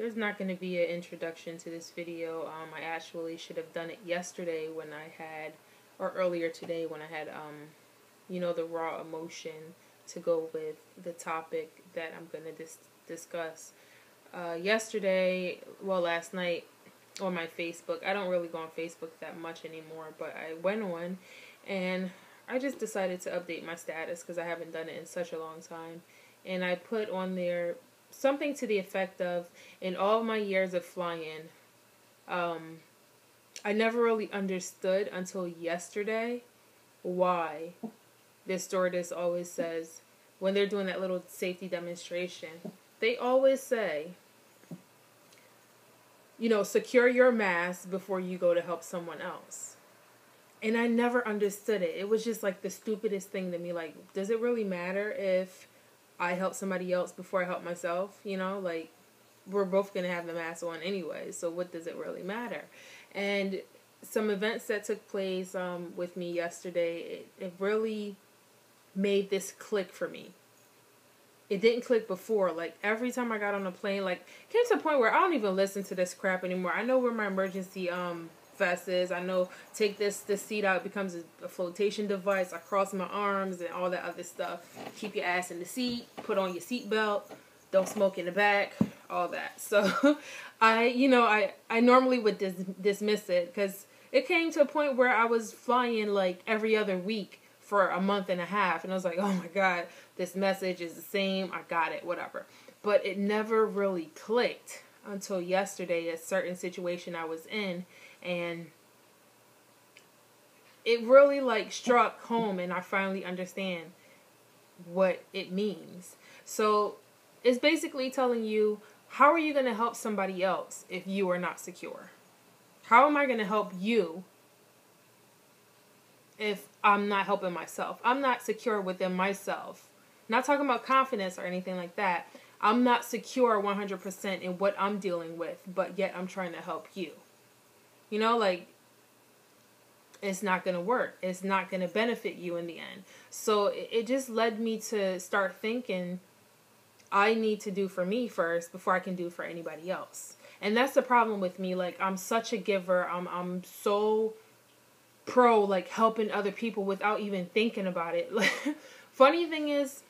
There's not going to be an introduction to this video. I actually should have done it yesterday when I had, or earlier today when I had, the raw emotion to go with the topic that I'm going to discuss. Last night on my Facebook, I don't really go on Facebook that much anymore, but I went on and I just decided to update my status because I haven't done it in such a long time. And I put on there something to the effect of, in all my years of flying, I never really understood until yesterday why this stewardess always says, when they're doing that little safety demonstration, they always say, secure your mask before you go to help someone else. And I never understood it. It was just like the stupidest thing to me. Like, does it really matter if I help somebody else before I help myself? We're both going to have the mask on anyway, so what does it really matter? And some events that took place with me yesterday, it really made this click for me. It didn't click before. Like, every time I got on a plane, like, it came to a point where I don't even listen to this crap anymore. I know where my emergency vest is. I know, take this seat out, it becomes a flotation device. I cross my arms and all that other stuff. Keep your ass in the seat. Put on your seat belt. Don't smoke in the back. All that. So, I normally would dismiss it because it came to a point where I was flying like every other week for a month and a half. And I was like, oh my God, this message is the same. I got it, whatever. But it never really clicked until yesterday, a certain situation I was in. And it really struck home, and I finally understand what it means. So it's basically telling you, how are you going to help somebody else if you are not secure? How am I going to help you if I'm not helping myself? I'm not secure within myself. Not talking about confidence or anything like that. I'm not secure 100% in what I'm dealing with, but yet I'm trying to help you. It's not going to work. It's not going to benefit you in the end. So it just led me to start thinking, I need to do for me first before I can do for anybody else. And that's the problem with me. I'm such a giver. I'm so pro, helping other people without even thinking about it. Funny thing is,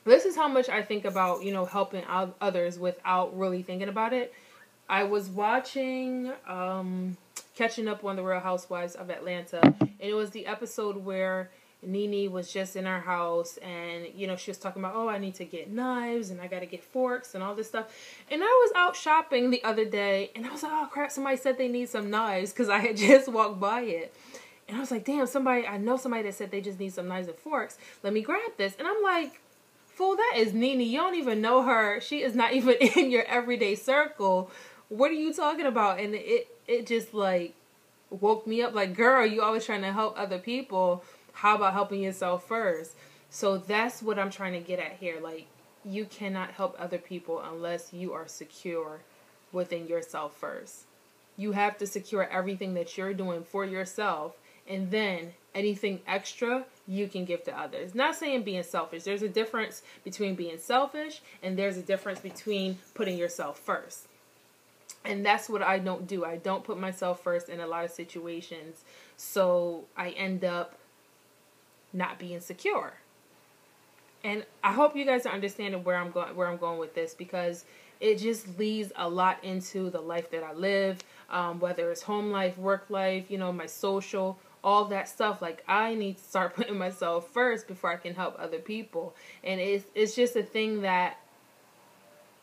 this is how much I think about, helping others without really thinking about it. I was watching, catching up on the Real Housewives of Atlanta, and it was the episode where Me-Anie was just in our house, and, she was talking about, oh, I need to get knives, and I got to get forks, and all this stuff. And I was out shopping the other day, and I was like, oh, crap, somebody said they need some knives, because I had just walked by it. And I was like, damn, I know somebody that said they just need some knives and forks. Let me grab this. And I'm like, fool, that is Nene. You don't even know her. She is not even in your everyday circle. What are you talking about? And it just woke me up. Girl, you always trying to help other people. How about helping yourself first? So that's what I'm trying to get at here. You cannot help other people unless you are secure within yourself first. You have to secure everything that you're doing for yourself, and then anything extra you can give to others. Not saying being selfish. There's a difference between being selfish, and there's a difference between putting yourself first. And that's what I don't do. I don't put myself first in a lot of situations. So I end up not being secure. And I hope you guys are understanding where I'm going with this, because it just leads a lot into the life that I live, whether it's home life, work life, my social, all that stuff. I need to start putting myself first before I can help other people. And it's just a thing that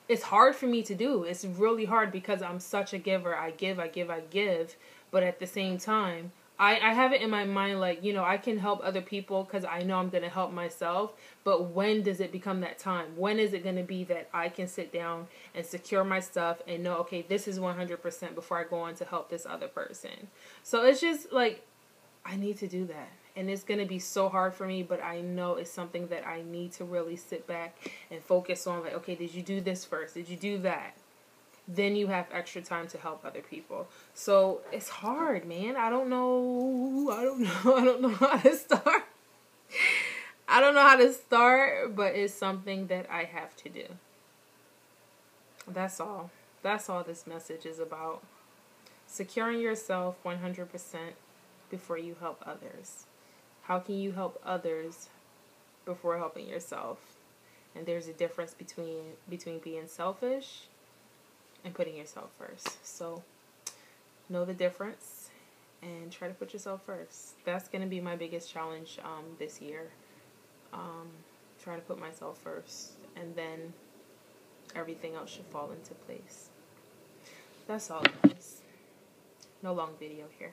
it's hard for me to do. It's really hard because I'm such a giver. I give. But at the same time, I have it in my mind, I can help other people because I know I'm going to help myself. But when does it become that time? When is it going to be that I can sit down and secure my stuff and know, okay, this is 100% before I go on to help this other person? So it's just I need to do that. And it's going to be so hard for me, but I know it's something that I need to really sit back and focus on. Okay, did you do this first? Did you do that? Then you have extra time to help other people. So it's hard, man. I don't know how to start. I don't know how to start, but it's something that I have to do. That's all. That's all this message is about. Securing yourself 100% before you help others. How can you help others before helping yourself? And there's a difference between being selfish and putting yourself first. So know the difference and try to put yourself first. That's going to be my biggest challenge this year. Try to put myself first, and then everything else should fall into place. That's all, guys. No long video here.